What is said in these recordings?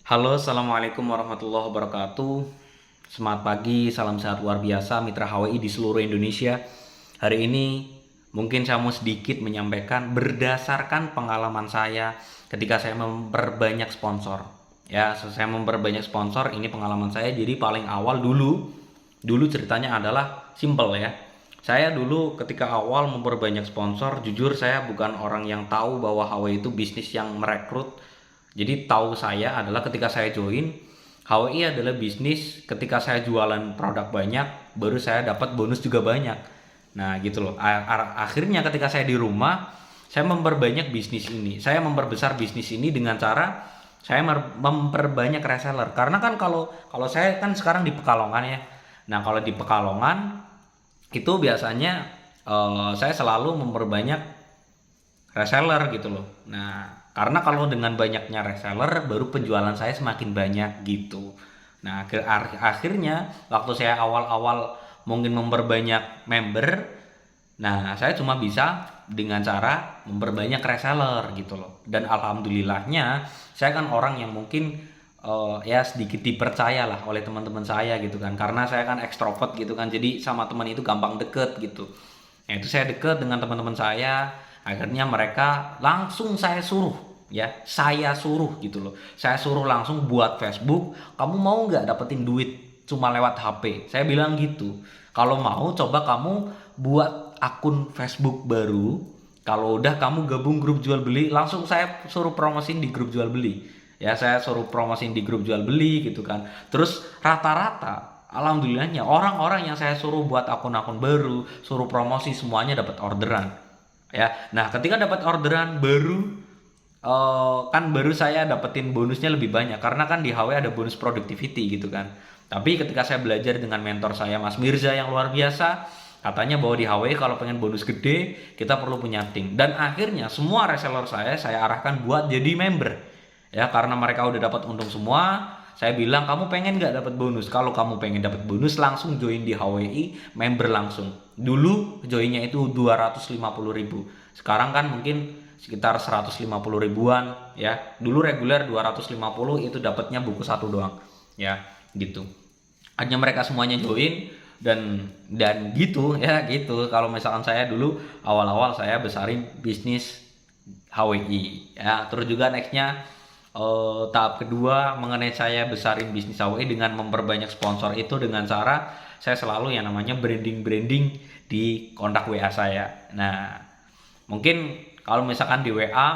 Halo, assalamualaikum warahmatullahi wabarakatuh. Semangat pagi, salam sehat luar biasa, mitra HWI di seluruh Indonesia. Hari ini mungkin saya mau sedikit menyampaikan berdasarkan pengalaman saya ketika saya memperbanyak sponsor. Ya, saya memperbanyak sponsor, ini pengalaman saya. Jadi paling awal dulu ceritanya adalah simple ya. Saya dulu ketika awal memperbanyak sponsor, jujur saya bukan orang yang tahu bahwa HWI itu bisnis yang merekrut. Jadi tahu saya adalah ketika saya join, HWI adalah bisnis ketika saya jualan produk banyak, baru saya dapat bonus juga banyak. Nah gitu loh. Akhirnya ketika saya di rumah, saya memperbanyak bisnis ini. Saya memperbesar bisnis ini dengan cara saya memperbanyak reseller. Karena kan kalau kalau saya kan sekarang di Pekalongan ya. Nah kalau di Pekalongan itu biasanya saya selalu memperbanyak reseller gitu loh. Nah, karena kalau dengan banyaknya reseller baru penjualan saya semakin banyak gitu. Nah, akhirnya waktu saya awal-awal mungkin memperbanyak member, nah saya cuma bisa dengan cara memperbanyak reseller gitu loh. Dan alhamdulillahnya saya kan orang yang mungkin ya sedikit dipercaya lah oleh teman-teman saya gitu kan. Karena saya kan ekstrovert gitu kan. Jadi sama teman itu gampang deket gitu. Nah, itu saya deket dengan teman-teman saya, akhirnya mereka langsung saya suruh gitu loh. Saya suruh langsung buat Facebook, kamu mau nggak dapetin duit cuma lewat HP? Saya bilang gitu. Kalau mau coba kamu buat akun Facebook baru. Kalau udah kamu gabung grup jual beli, langsung saya suruh promosin di grup jual beli. Ya, saya suruh promosin di grup jual beli gitu kan. Terus rata-rata alhamdulillahnya orang-orang yang saya suruh buat akun-akun baru, suruh promosi semuanya dapat orderan. Ya. Nah, ketika dapat orderan baru saya dapetin bonusnya lebih banyak karena kan di HW ada bonus productivity gitu kan. Tapi ketika saya belajar dengan mentor saya Mas Mirza yang luar biasa, katanya bahwa di HW kalau pengen bonus gede, kita perlu punya tim. Dan akhirnya semua reseller saya arahkan buat jadi member. Ya, karena mereka udah dapat untung semua, saya bilang kamu pengen nggak dapat bonus? Kalau kamu pengen dapat bonus langsung join di HWI, member langsung. Dulu joinnya itu 250.000. Sekarang kan mungkin sekitar 150 ribuan ya. Dulu reguler 250 itu dapatnya buku satu doang. Ya, gitu. Hanya mereka semuanya join dan gitu ya gitu. Kalau misalkan saya dulu awal-awal saya besarin bisnis HWI ya. Terus juga nextnya tahap kedua mengenai saya besarin bisnis HWI dengan memperbanyak sponsor itu dengan cara saya selalu yang namanya branding di kontak WA saya. Nah, mungkin kalau misalkan di WA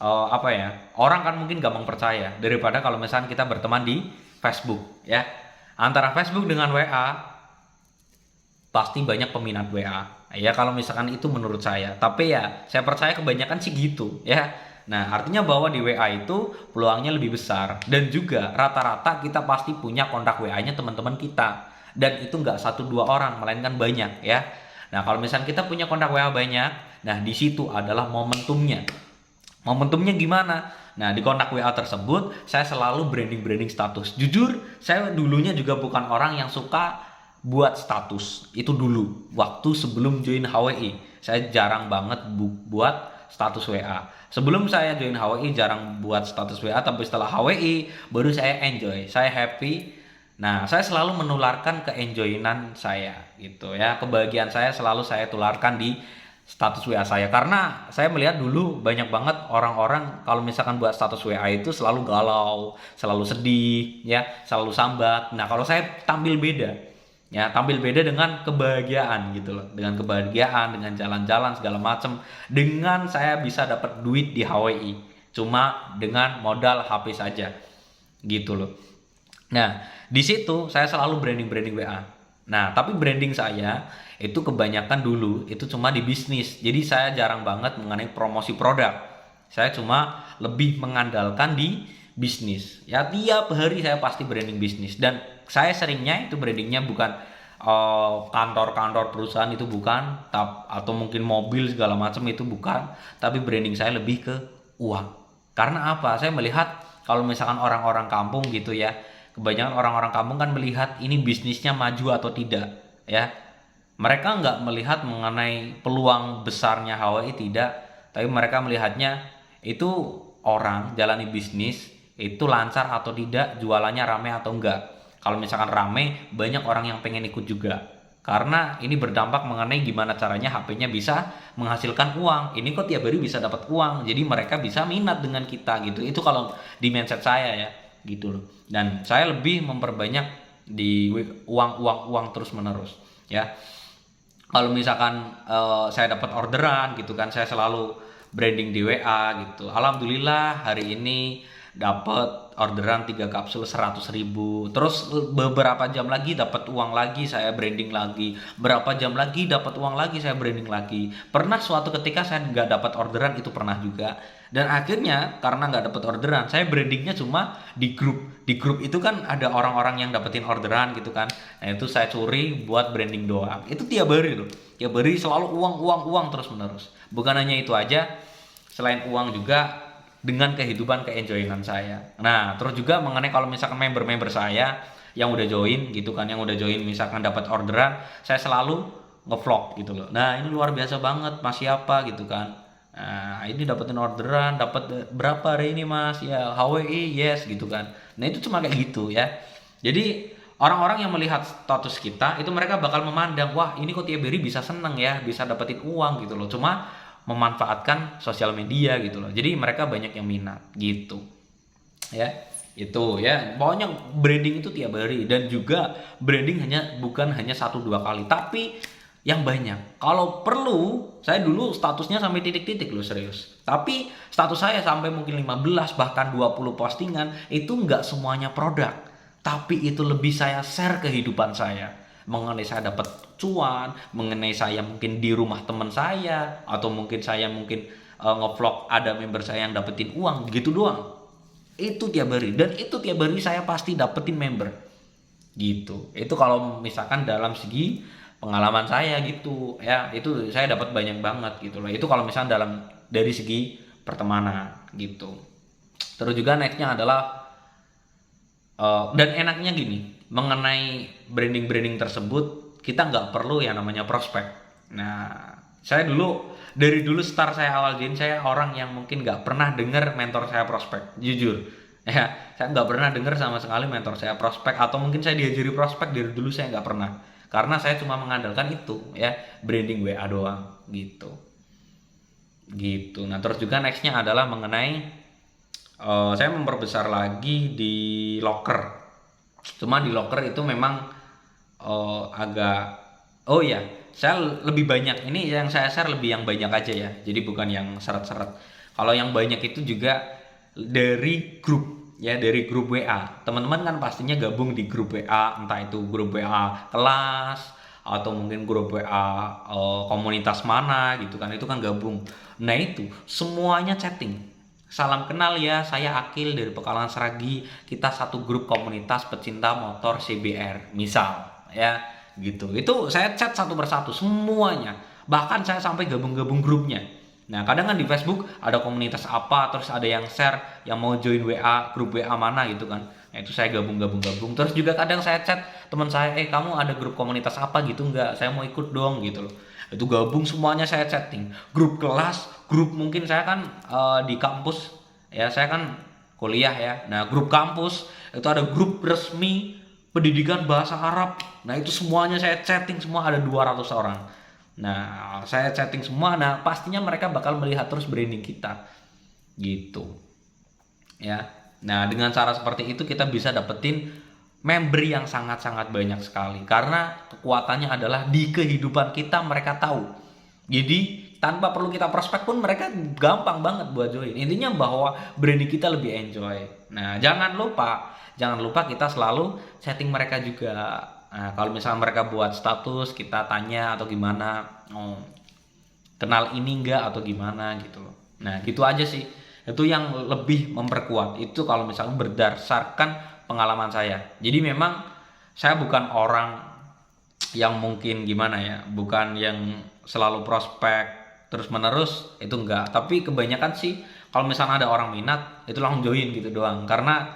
apa ya, orang kan mungkin gampang percaya daripada kalau misalkan kita berteman di Facebook ya. Antara Facebook dengan WA pasti banyak peminat WA. Ya kalau misalkan itu menurut saya. Tapi ya saya percaya kebanyakan sih gitu ya. Nah artinya bahwa di WA itu peluangnya lebih besar. Dan juga rata-rata kita pasti punya kontak WA-nya teman-teman kita. Dan itu nggak satu dua orang, melainkan banyak ya. Nah kalau misalkan kita punya kontak WA banyak, nah di situ adalah momentumnya. Momentumnya gimana? Nah, di kontak WA tersebut saya selalu branding status. Jujur, saya dulunya juga bukan orang yang suka buat status. Itu dulu, waktu sebelum join HWI. Saya jarang banget buat status WA. Sebelum saya join HWI jarang buat status WA, tapi setelah HWI baru saya enjoy, saya happy. Nah, saya selalu menularkan ke-enjoyinan saya gitu ya. Kebahagiaan saya selalu saya tularkan di status WA saya karena saya melihat dulu banyak banget orang-orang kalau misalkan buat status WA itu selalu galau, selalu sedih, ya, selalu sambat. Nah, kalau saya tampil beda. Ya, tampil beda dengan kebahagiaan gitu loh. Dengan kebahagiaan, dengan jalan-jalan segala macem, dengan saya bisa dapat duit di HWI. Cuma dengan modal HP saja. Gitu loh. Nah, di situ saya selalu branding WA. Nah, tapi branding saya itu kebanyakan dulu itu cuma di bisnis. Jadi saya jarang banget mengenai promosi produk. Saya cuma lebih mengandalkan di bisnis. Ya tiap hari saya pasti branding bisnis dan saya seringnya itu brandingnya bukan kantor-kantor perusahaan itu bukan, atau mungkin mobil segala macam itu bukan, tapi branding saya lebih ke uang. Karena apa? Saya melihat kalau misalkan orang-orang kampung gitu ya, kebanyakan orang-orang kampung kan melihat ini bisnisnya maju atau tidak, ya. Mereka nggak melihat mengenai peluang besarnya HWI tidak, tapi mereka melihatnya itu orang jalani bisnis itu lancar atau tidak, jualannya rame atau enggak. Kalau misalkan rame, banyak orang yang pengen ikut juga. Karena ini berdampak mengenai gimana caranya HP-nya bisa menghasilkan uang. Ini kok tiap hari bisa dapat uang. Jadi mereka bisa minat dengan kita gitu. Itu kalau di mindset saya ya, gitu loh. Dan saya lebih memperbanyak di uang terus menerus ya. Kalau misalkan saya dapat orderan gitu kan, saya selalu branding di WA gitu. Alhamdulillah hari ini dapat orderan 3 kapsul 100.000. Terus beberapa jam lagi dapat uang lagi, saya branding lagi. Berapa jam lagi dapat uang lagi, saya branding lagi. Pernah suatu ketika saya nggak dapat orderan, itu pernah juga. Dan akhirnya karena nggak dapat orderan, saya brandingnya cuma di grup. Di grup itu kan ada orang-orang yang dapetin orderan gitu kan. Nah itu saya curi buat branding doang. Itu tiap hari loh. Tiap hari selalu uang terus menerus. Bukan hanya itu aja, selain uang juga dengan kehidupan keenjoyingan saya. Nah, terus juga mengenai kalau misalkan member-member saya yang udah join gitu kan, yang udah join misalkan dapat orderan, saya selalu ngevlog gitu loh. Nah, ini luar biasa banget Mas siapa gitu kan. Nah, ini dapetin orderan, dapat berapa hari ini Mas? Ya, HWI, yes gitu kan. Nah, itu cuma kayak gitu ya. Jadi orang-orang yang melihat status kita itu mereka bakal memandang, wah ini kok tiap hari bisa seneng ya, bisa dapetin uang gitu loh. Cuma memanfaatkan sosial media gitu loh. Jadi mereka banyak yang minat gitu. Ya, itu ya. Pokoknya branding itu tiap hari, dan juga branding bukan hanya 1-2 kali, tapi yang banyak. Kalau perlu, saya dulu statusnya sampai titik-titik loh, serius. Tapi status saya sampai mungkin 15 bahkan 20 postingan, itu nggak semuanya produk. Tapi itu lebih saya share kehidupan saya. Mengenai saya dapat cuan, mengenai saya mungkin di rumah teman saya, atau mungkin saya ngevlog ada member saya yang dapetin uang, gitu doang. Itu tiap hari, dan itu tiap hari saya pasti dapetin member. Gitu. Itu kalau misalkan dalam segi pengalaman saya gitu ya, itu saya dapat banyak banget gitu loh. Itu kalau misalkan dari segi pertemanan gitu. Terus juga nextnya adalah dan enaknya gini, mengenai branding tersebut kita nggak perlu yang namanya prospek. Nah, saya dari dulu start saya awal join, saya orang yang mungkin nggak pernah dengar mentor saya prospek, jujur ya. Saya nggak pernah dengar sama sekali mentor saya prospek, atau mungkin saya diajari prospek dari dulu, saya nggak pernah, karena saya cuma mengandalkan itu ya, branding WA doang gitu. Nah terus juga nextnya adalah mengenai saya memperbesar lagi di locker. Cuma di locker itu memang agak, oh ya, saya lebih banyak, ini yang saya share lebih yang banyak aja ya, jadi bukan yang seret-seret. Kalau yang banyak itu juga dari grup ya, dari grup WA. Teman-teman kan pastinya gabung di grup WA, entah itu grup WA kelas atau mungkin grup WA komunitas mana gitu kan, itu kan gabung. Nah itu semuanya chatting. Salam kenal ya, saya Akil dari Pekalongan Seragi. Kita satu grup komunitas pecinta motor CBR, misal ya gitu. Itu saya chat satu persatu semuanya. Bahkan saya sampai gabung-gabung grupnya. Nah, kadang kan di Facebook ada komunitas apa, terus ada yang share yang mau join WA, grup WA mana gitu kan. Nah, itu saya gabung. Terus juga kadang saya chat teman saya, kamu ada grup komunitas apa gitu enggak? Saya mau ikut dong gitu loh. Itu gabung semuanya, saya chatting. Grup kelas, grup mungkin saya kan di kampus ya, saya kan kuliah ya. Nah, grup kampus itu ada grup resmi pendidikan bahasa Arab. Nah, itu semuanya saya chatting, semua ada 200 orang. Nah, saya chatting semua. Nah, pastinya mereka bakal melihat terus branding kita gitu ya. Nah, dengan cara seperti itu kita bisa dapetin member yang sangat-sangat banyak sekali, karena kekuatannya adalah di kehidupan kita, mereka tahu. Jadi tanpa perlu kita prospek pun mereka gampang banget buat join. Intinya bahwa branding kita lebih enjoy. Nah, jangan lupa kita selalu setting mereka juga. Nah, kalau misalnya mereka buat status, kita tanya atau gimana, kenal ini enggak atau gimana gitu loh. Nah, gitu aja sih. Itu yang lebih memperkuat. Itu kalau misalnya berdasarkan pengalaman saya. Jadi memang saya bukan orang yang mungkin gimana ya, bukan yang selalu prospek terus menerus, itu enggak. Tapi kebanyakan sih kalau misalnya ada orang minat, itu langsung join gitu doang. Karena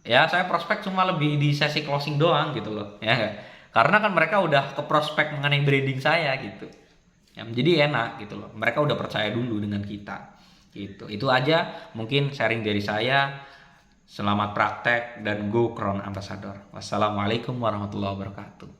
ya saya prospek cuma lebih di sesi closing doang gitu loh ya. Karena kan mereka udah ke prospek mengenai branding saya gitu ya, jadi enak gitu loh, mereka udah percaya dulu dengan kita gitu. Itu aja mungkin sharing dari saya. Selamat praktek dan go Crown Ambassador. Wassalamualaikum warahmatullahi wabarakatuh.